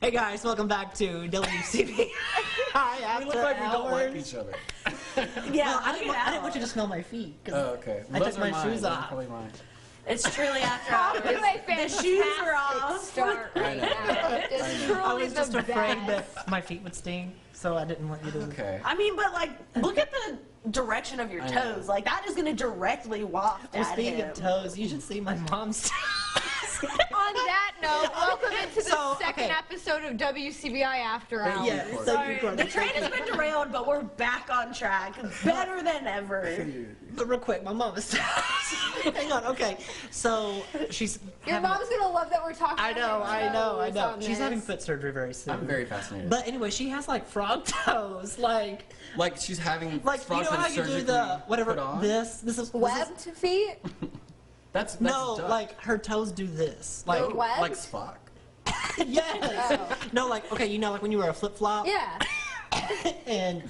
Hey guys, welcome back to WCBI. We look like we don't like each other. Yeah, well, I didn't want you to smell my feet. Oh, okay. I took my shoes off. Probably mine. It's truly after hours. The shoes are off. Start right now. It's truly I was just the afraid best. that my feet would sting, so I didn't want you to. Okay. I mean, but like, look at the direction of your toes. Like, that is going to directly waft Well, at speaking him. of toes, you should see my mom's toes. On that note, welcome into the So, second okay. episode of WCBI After Hours. Yes, Courtney. thank you, Courtney. The train has been derailed, but we're back on track. Better than ever. But real quick, my mom is. Hang on, okay. So she's. Your having- mom's gonna love that we're talking I know, about I know, I toes know. on She's this. having foot surgery very soon. I'm very fascinated. But anyway, she has like frog toes, like she's having you know how you do the whatever this is Webbed feet? That's no, duck. like her toes do this, like They're webbed? Like Spock. yes. Oh. No, like okay, you know, like when you wear a flip flop. Yeah. And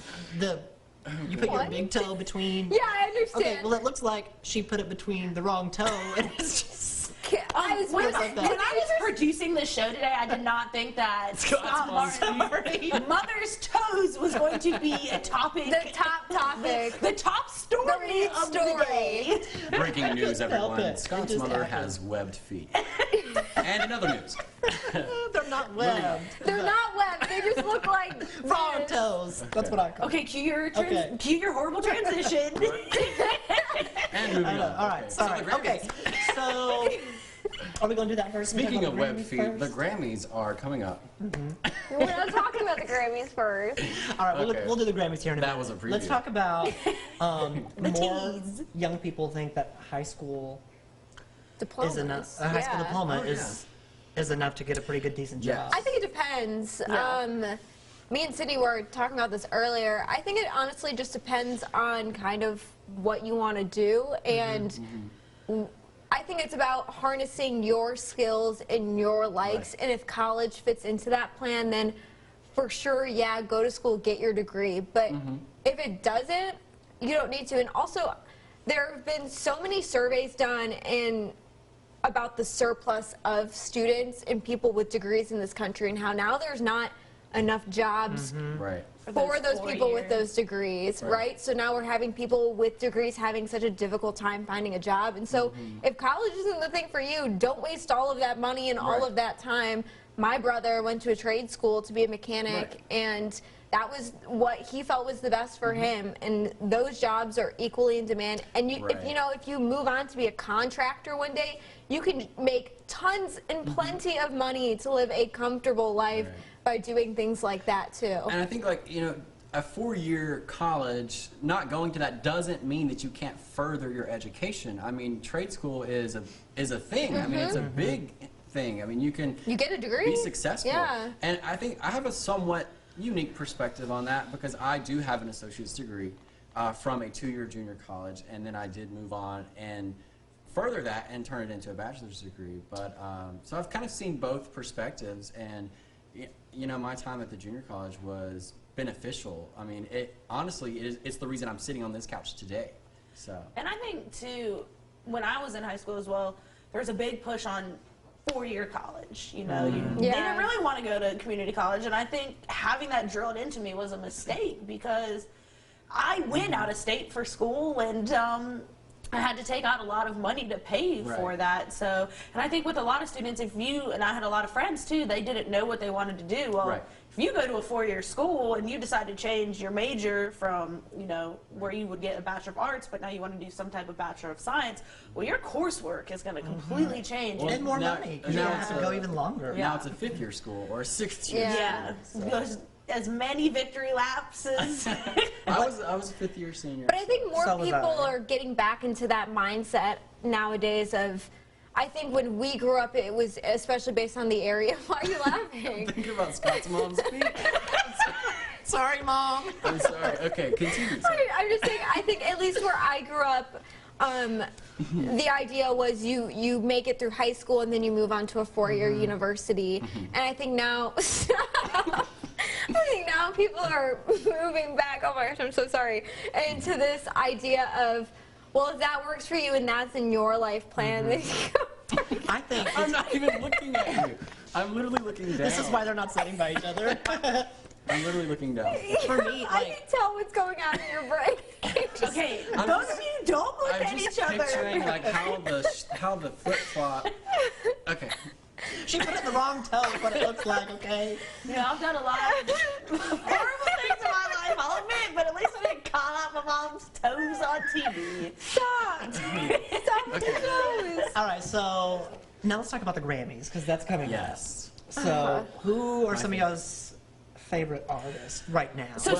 you put your What? big toe between. Yeah, I understand. Okay, well it looks like she put it between the wrong toe, and it's just. When Just like that. I was producing this show today, I did not think that Scott Martin's mother's toes was going to be a topic. The top topic. The top story The of the day. Breaking news, help everyone. it. Scott's It just mother happened. has webbed feet. And in other news. They're not webbed. They're not webbed. They just look like Frog this. toes. That's what I call. Okay, cue your Okay. cue your horrible transition. And moving on. All right, Okay. sorry. So the Grammys. Okay, so are we gonna do that first? Speaking of web webbed feet, the Grammys are coming up. We're not talking about the Grammys first. All right, Okay. we'll do the Grammys here in a That minute. was a preview. Let's talk about more tease. young people think that high school Diplomas. is enough. A high school Yeah. diploma Oh, is enough to get a pretty good, decent job. I think it depends. Yeah. Me and Sydney were talking about this earlier. I think it honestly just depends on kind of what you want to do, and I think it's about harnessing your skills and your likes, Right. and if college fits into that plan, then for sure, yeah, go to school, get your degree. But if it doesn't, you don't need to. And also, there have been so many surveys done about the surplus of students and people with degrees in this country, and how now there's not enough jobs Right. for those 4 people with years. those degrees, Right. right? So now we're having people with degrees having such a difficult time finding a job. And so if college isn't the thing for you, don't waste all of that money and all Right. of that time. My brother went to a trade school to be a mechanic, Right. and that was what he felt was the best for him. And those jobs are equally in demand. And Right. if you move on to be a contractor one day, you can make tons and plenty of money to live a comfortable life Right. by doing things like that too. And I think, like, you know, a 4-year college, not going to that doesn't mean that you can't further your education. I mean, trade school is a thing. I mean, it's a big thing. I mean, you can You get a degree? be successful. Yeah. And I think I have a somewhat unique perspective on that because I do have an associate's degree from a 2-year junior college, and then I did move on and further that and turn it into a bachelor's degree. But so I've kind of seen both perspectives, and you know, my time at the junior college was beneficial. I mean, it honestly it's the reason I'm sitting on this couch today. So. And I think too, when I was in high school as well, there was a big push on 4-year college. You know, they Yeah. didn't really want to go to community college, and I think having that drilled into me was a mistake because I went out of state for school, and I had to take out a lot of money to pay for Right. that. So, and I think with a lot of students, and I had a lot of friends too, they didn't know what they wanted to do. Well, Right. if you go to a 4-year school and you decide to change your major from, you know, where you would get a Bachelor of Arts, but now you want to do some type of Bachelor of Science, well, your coursework is going to completely change. Well, And more now- money, because you now have to it's go a- even longer. Yeah. Now it's a 5th-year school or a 6th-year Yeah. school. Goes as many victory laps as I was a 5th-year senior. But I think more So was people I. are getting back into that mindset nowadays of, I think when we grew up, it was especially based on the area. Why are you laughing? Think about Scott's mom's feet. Sorry, Mom. I'm sorry. Okay, continue. I'm just saying, I think at least where I grew up, the idea was you make it through high school and then you move on to a 4-year university. And I think now, people are moving back, oh my gosh, I'm so sorry, into this idea of, well, if that works for you and that's in your life plan, then you go. I think I'm not even looking at you. I'm literally looking down. This is why they're not sitting by each other. I'm literally looking down. For me, I like, can tell what's going on in your brain. Okay, I'm both just- of you don't look I'm at just each other. picturing like how the flip flop. Okay. she put it in the wrong toe is what it looks like, okay? Yeah, I've done a lot of horrible things in my life, I'll admit, but at least I didn't call out my mom's toes on TV. Stop. Stop Okay. the nose. All right, so now let's talk about the Grammys, because that's coming Yes. up. So, who are some of y'all's favorite artists right now? So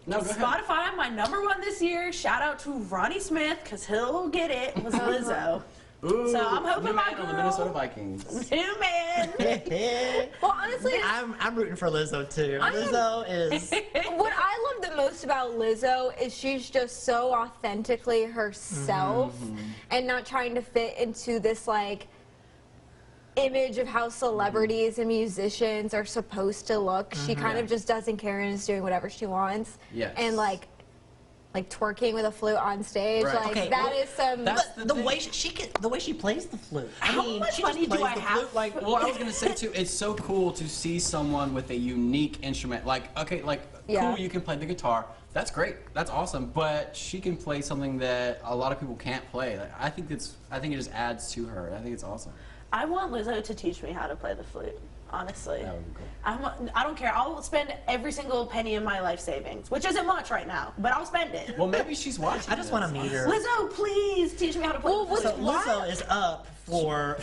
No, go ahead. Spotify, my #1 this year. Shout out to Ronnie Smith, because he'll get it. Was Lizzo. Ooh, So I'm hoping new my man on the girl- Minnesota Vikings. New man. Well, honestly, I'm rooting for Lizzo too. Lizzo is what I love the most about Lizzo is she's just so authentically herself and not trying to fit into this like image of how celebrities and musicians are supposed to look. She kind of just doesn't care and is doing whatever she wants. Yes. And like twerking with a flute on stage, Right. like Okay, that well, is some. that's but the the thing. way the way she plays the flute. I How mean, much she just money do plays I the have? flute like Well, I was gonna say too, it's so cool to see someone with a unique instrument. Like, okay, like Yeah. cool, you can play the guitar. That's great. That's awesome. But she can play something that a lot of people can't play. Like, I think it just adds to her. I think it's awesome. I want Lizzo to teach me how to play the flute, honestly. That would be cool. I don't care. I'll spend every single penny of my life savings, which isn't much right now, but I'll spend it. Well, maybe she's watching. I just want to meet her. Lizzo, please teach me how to play Well, the flute. So Lizzo is up for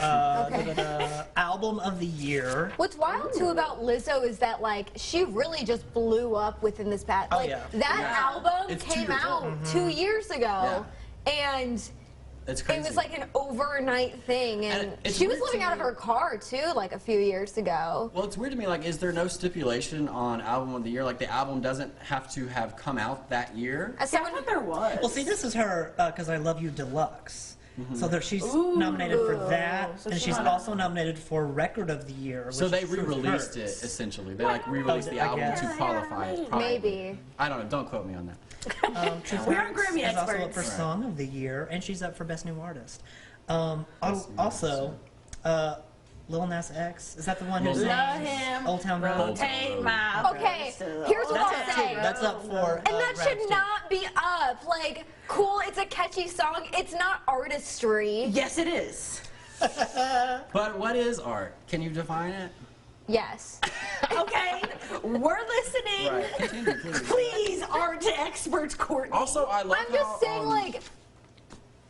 album of the year. What's wild too about Lizzo is that like she really just blew up within this past. Oh, Like yeah. that Yeah. album It's 2 came years out old. 2 years ago, and It's crazy. it was like an overnight thing. And And it's she was weird living to out of me- her car too, like a few years ago. Well, it's weird to me. Like, is there no stipulation on album of the year? Like, the album doesn't have to have come out that year. As See, I someone thought there was. Well, see, this is she's "Cause I Love You" Deluxe. So she's nominated for that, So and she she's won. also nominated for Record of the Year. So which they is Truth re-released it Hurts. essentially. They like re-released Oh, the I album guess. to qualify as probably. maybe. I don't know. Don't quote me on that. Truth We aren't Hurts Grammy is also up experts. for Right. Song of the Year, and she's up for Best New Artist. Best New Also, Lil Nas X, is that the one who Lil Nas. Love sings him. Old Town Road? Rotate my Okay, voice to the here's what old I'll That's say. up too. That's up for. And that should Rhapsody. not be up. Like, cool, it's a catchy song. It's not artistry. Yes, it is. But what is art? Can you define it? Yes. Okay, we're listening. Right. Continue, please. Please, art experts, Courtney. Also, I love I'm how, just saying, like,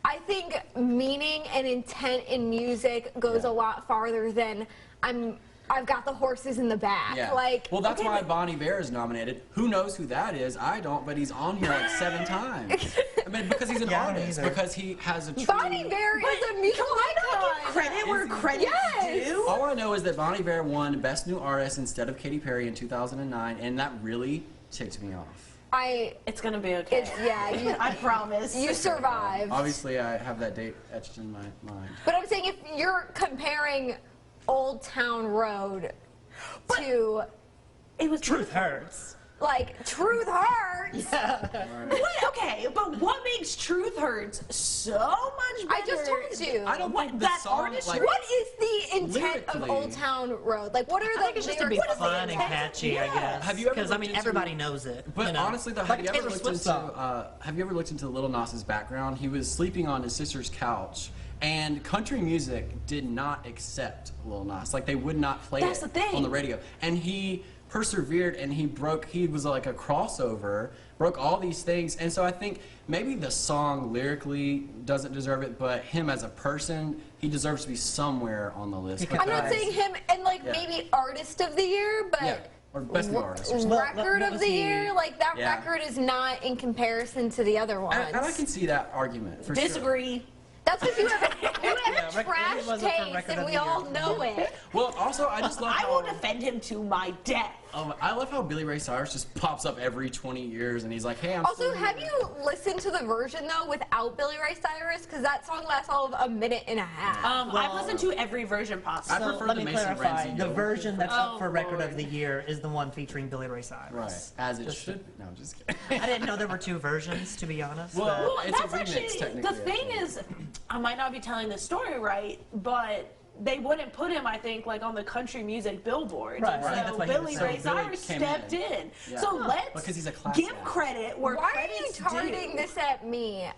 I think meaning and intent in music goes Yeah. a lot farther than I've got the horses in the back. Yeah. Like, well, that's okay, why but- Bonnie Bear is nominated. Who knows who that is? I don't, but he's on here like 7 times. I mean, because he's an Yeah, I don't artist. either. Because he has a true. Bonnie Bear is a musical icon. Credit where credit's Yes. due. All I know is that Bonnie Bear won Best New Artist instead of Katy Perry in 2009, and that really ticked me off. It's gonna be okay. I promise. You survived. Obviously, I have that date etched in my mind. But I'm saying if you're comparing Old Town Road to It was Truth Hurts. like Truth Hurts. What? Okay, but what makes Truth Hurts so much better? I just told you. I don't What, think the that song artistry? like. What is the intent of Lyrically. Old Town Road? Like, what are the I think it's just to be lyrics? fun and catchy, I guess. Have you ever Because I looked mean, into- everybody knows it. But you know? honestly, though, like have you ever looked into? Have you ever looked into Lil Nas's background? He was sleeping on his sister's couch, and country music did not accept Lil Nas. Like they would not play That's it the thing. on the radio, and he persevered and he broke. He was like a crossover, broke all these things, and so I think maybe the song lyrically doesn't deserve it, but him as a person, he deserves to be somewhere on the list. Because- I'm not saying him and like Yeah. maybe Artist of the Year, but Yeah, or Best New Artist or something. Record What of was the he- Year, like that Yeah. record is not in comparison to the other ones. And I can see that argument for sure. Disagree. That's because you have Record- trash he wasn't for taste, Record and of we the all Year. know it. Well, also I just love I how will defend him to my death. I love how Billy Ray Cyrus just pops up every 20 years and he's like, hey, I'm Also, still have here. you listened to the version though without Billy Ray Cyrus? Because that song lasts all of a minute and a half. I've Well- listened to every version possible. I So prefer let the me Mason clarify. Renzi The deal. version that's Oh, up for Record Lord. of the Year is the one featuring Billy Ray Cyrus. Right, as it Just- should be. No, I'm just kidding. I didn't know there were 2 versions, to be honest. Well, Well, it's a that's remix, actually technically, the thing actually. is, I might not be telling the story right, but they wouldn't put him, I think, like on the country music billboard. Right, And right. So That's why he Billy was Ray so- Billy Cyrus came stepped in. in. Yeah. So let's Because he's a class give act. credit where Why are you credit's targeting due. this at me?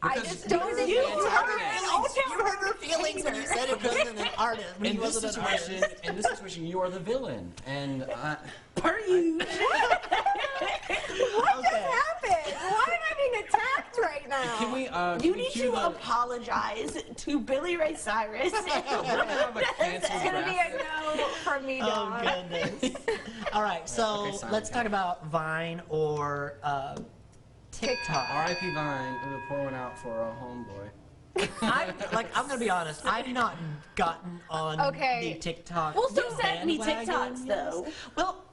I Because just don't think You it's hurt targeted. You hurt her feelings when you said it wasn't an artist. When he In this wasn't an situation, artist. in this situation, you are the villain, and per you. What just happened? Why am I being attacked right now? can we? Can You we need cue to the- apologize to Billy Ray Cyrus. We're gonna have a cancel It's gonna be graphic. a no from me, Oh dog. goodness. All right, so Okay, Simon, let's okay. talk about Vine or TikTok. R.I.P. Vine. We'll pour one out for a homeboy. I'm gonna be honest. I've not gotten on Okay. the TikTok. Well, so send me bandwagon TikToks, yet. though. Well,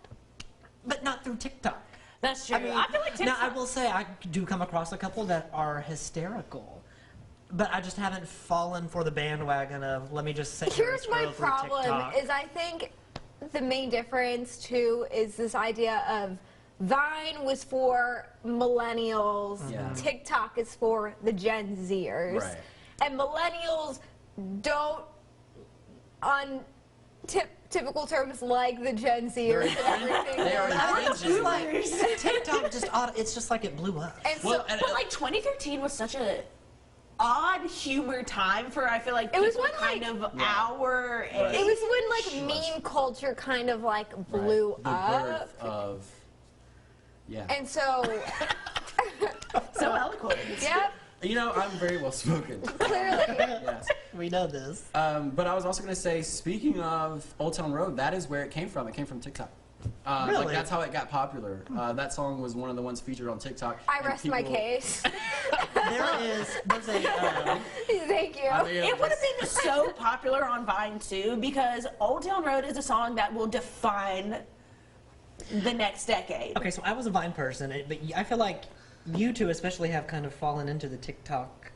but not through TikTok. That's true. I, mean, feel like now I TikTok. will say I do come across a couple that are hysterical, but I just haven't fallen for the bandwagon of let me just sit here and Here's my scroll through problem TikTok. is I think the main difference too is this idea of Vine was for millennials, Yeah. TikTok is for the Gen Zers. Right. And millennials don't on typical terms like the Gen Zers and everything. They are It's infringing. just like TikTok just it's just like it blew up. And so Well, and- But like 2013 was such a odd humor time for I feel like It was people when, kind like- of our age. it was when like meme culture kind of like blew Right. The up. birth of. Yeah. And so so eloquent. yep, You know, I'm very well spoken. clearly. Yes. We know this. But I was also going to say, speaking of Old Town Road, that is where it came from. It came from TikTok. Really? Like that's how it got popular. That song was one of the ones featured on TikTok. I and rest my people- case. There's a Thank you. I mean, It would have been so popular on Vine too because Old Town Road is a song that will define the next decade. okay. So I was a Vine person, but I feel like you two especially have kind of fallen into the TikTok.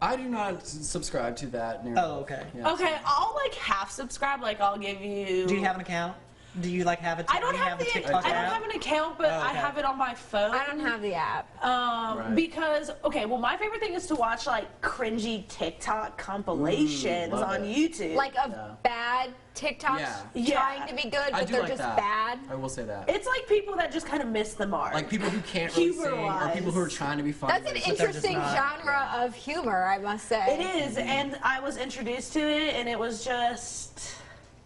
I do not subscribe to that narrative. Oh, okay. Yeah. Okay, I'll like half subscribe. Like I'll give you. Do you have an account? Do you like have a? I don't do you have the the. TikTok I don't app? have an account, but Oh, I okay. have it on my phone. I don't have the app. Right. Because okay, well, my favorite thing is to watch like cringy TikTok compilations love on it. YouTube. Like a Yeah. bad TikTok Yeah. trying to be good, I but do they're like just that. bad. I will say that. it's like people that just kind of miss the mark. Like people who can't really sing, or Humor-wise. people who are trying to be funny. That's an but it's just- interesting not. genre of humor, I must say. it is, and I was introduced to it, and it was just.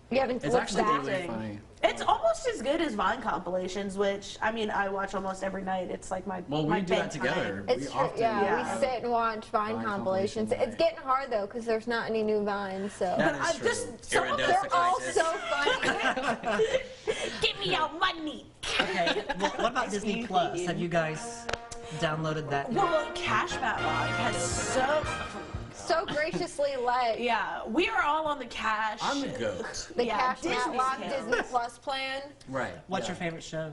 You haven't It's looked actually back. really funny. It's almost as good as Vine compilations, which I mean I watch almost every night. It's like my Well, we my do that bedtime. together. It's We true. often Yeah, Yeah. we sit and watch Vine Vine compilations. compilation It's night. getting hard though because there's not any new Vines. So That But I is true. just some of they're all Scientist. so funny. Give me your money. Okay. Well, what about Disney Plus? Have you guys downloaded that? Well, Cashback Live has so graciously let yeah. We are all on the cash. I'm the goat. the Yeah, Cash Disney's Matlock account. Disney Plus plan. Right. What's yeah. your favorite show?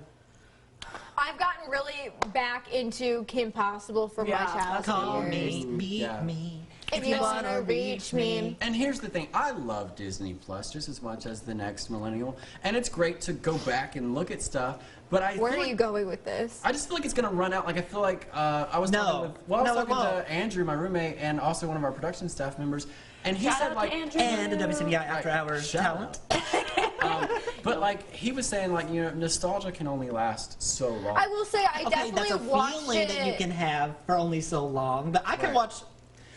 I've gotten really back into Kim Possible from Yeah, my childhood Call years. me, beat Yeah. me. If you wanna reach me. And here's the thing, I love Disney Plus just as much as the next millennial, and it's great to go back and look at stuff. But I Where feel are like, you going with this? I just feel like it's gonna run out. Like I feel like I was No. talking with, well, I No, was it talking won't. to Andrew, my roommate, and also one of our production staff members, and he Shout said out like, to Andrew. And the WCBI After Right. Hours Shout talent. but like he was saying, like nostalgia can only last so long. I will say I Okay, definitely that's a watched feeling it. that you can have for only so long. But I can Right. watch.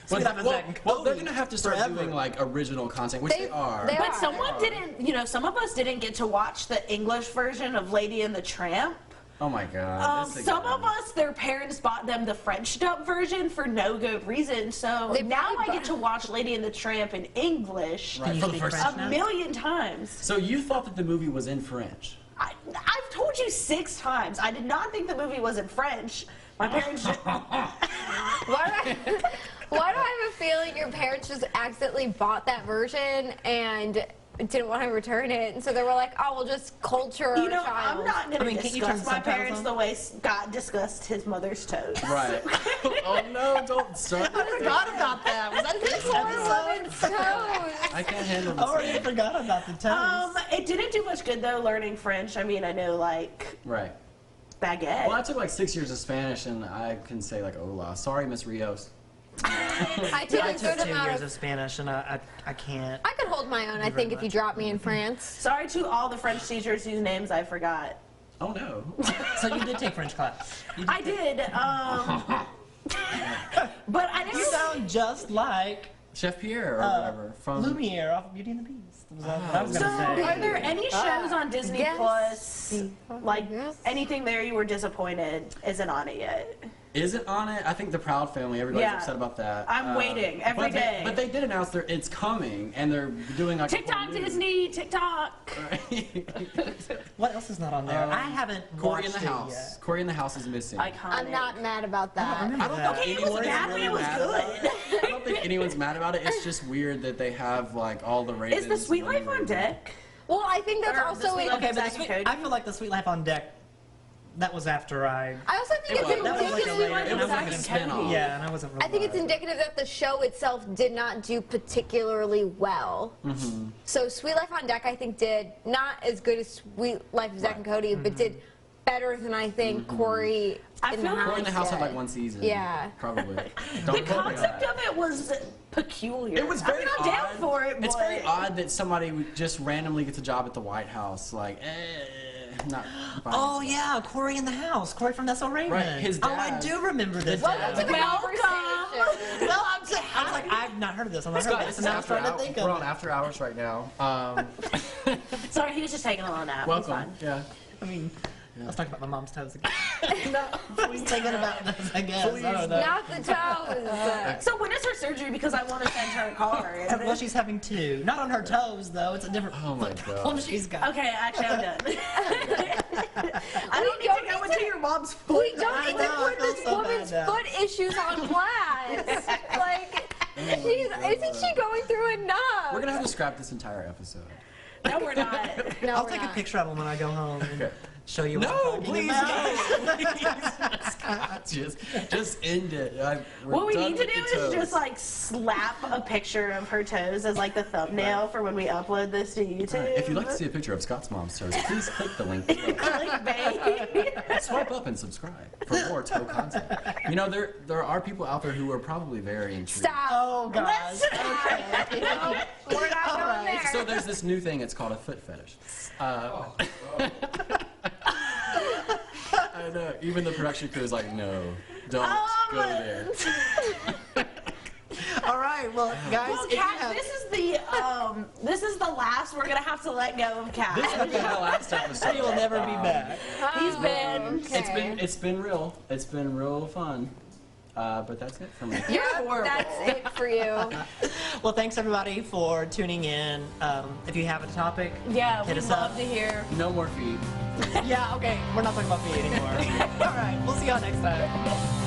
Well, Sweet Up and well, Zack and well, they're Cody gonna have to start forever. doing like original content, which they are. they But are. someone didn't, some of us didn't get to watch the English version of Lady and the Tramp. Oh my god. this Some again. of us, their parents bought them the French dub version for no good reason. So They now probably I get to watch Lady and the Tramp in English Right, you for the speak first French a now? million times. So you thought that the movie was in French? I've told you 6 times. I did not think the movie was in French. My parents just. Why do I have a feeling your parents just accidentally bought that version and didn't want to return it, and so they were like, "Oh, we'll just culture our child." I'm not going to I mean, can't you turn discuss my subtitles parents on? the way Scott discussed his mother's toes. Right. Oh no! Don't start. I forgot about that. Was that this episode? Toes. I can't handle I this. already forgot about the toes. It didn't do much good though learning French. I mean, I know like Right. baguette. Well, I took like 6 years of Spanish, and I can say like "Hola." Sorry, Miss Rios. I took I a took good 2 amount years of. of Spanish, and I can't. I could hold my own, I think, if you dropped me in France. Sorry to all the French teachers whose names I forgot. Oh no. So you did take French class. I did, but I never. You sound just like Chef Pierre or whatever from Lumiere off of Beauty and the Beast. Was that what I was So, gonna say? are there any shows on Disney Yes. Plus, like Yes. anything there you were disappointed isn't on it yet? Is it on it? I think the Proud Family. Everybody's Yeah. upset about that. I'm waiting every day. But they did announce it's coming, and they're doing like a TikTok, whole new- Disney, TikTok. What else is not on there? I haven't Corey in watched the it House. yet. Corey in the House is missing. Iconic. I'm not mad about that. remember I don't that. think Okay, it was anyone's bad, but it was mad about good. I don't think anyone's mad about it. It's just weird that they have like all the ratings. Is the Sweet Life on deck? Well, I think that's Or the also Sweet in. Life Okay, but Zack and Cody? I feel like the Sweet Life on Deck. That was after I. I also think it's was. That was like a indicative. later- It was like a spin-off. Yeah, and I wasn't. Real I think it's wild. indicative that the show itself did not do particularly well. So Sweet Life on Deck, I think, did not as good as Sweet Life of Zack and Cody, but did better than I think Corey I in feel the like House Corey in the House had did. like one season. Yeah. Probably. The Don't quote me on concept that. of it was peculiar. It was very I'm not down odd. for it, It's but very odd that somebody would just randomly gets a job at the White House. Like, not. Oh yeah, Corey in the House. Corey from That's So Raven. Right, his Oh, I dad. do remember this. Welcome to the conversation. Well, I was like, I've not heard of this. I'm not heard of this, and I was trying to think We're of on it. after hours right now. sorry, he was just taking a little nap. He's Welcome. fine. Yeah. I mean, I was talking about my mom's toes again. I was thinking about this, I guess. I don't know. Not the toes. So when is her surgery? Because I want to send her a card. Well, she's having 2. Not on her toes, though. It's a different Oh my problem God. she's got. Okay, actually, I'm done. I don't need to go into your mom's foot. We don't I need know, to I put feel this so woman's bad now. foot issues on blast. Like, isn't she going through enough? We're gonna have to scrap this entire episode. No, we're not. No, I'll we're take a not. picture of them when I go home and show you what No, I'm talking please, about. just end it. We're What we done need to with do the is toes. just like slap a picture of her toes as like the thumbnail for when we upload this to YouTube. If you'd like to see a picture of Scott's mom's toes, please click the link below. Clickbait. Swipe up and subscribe for more toe content. You know, there are people out there who are probably very intrigued. Stop. Oh, gosh. Okay. No, we're not going right. there. So there's this new thing. It's called a foot fetish. I know. Even the production crew is like, no, don't go there. All right, well, guys, Well, if you Kat, have... this is the last we're gonna have to let go of Kat. This will be the last episode. He will never be back. He's been. Okay. It's been real. It's been real fun. But that's it for me. You're horrible. That's it for you. Well, thanks, everybody, for tuning in. If you have a topic, Yeah, hit we'd us love up. to hear. No more feed. Yeah, okay, we're not talking about me anymore. All right, we'll see y'all next time.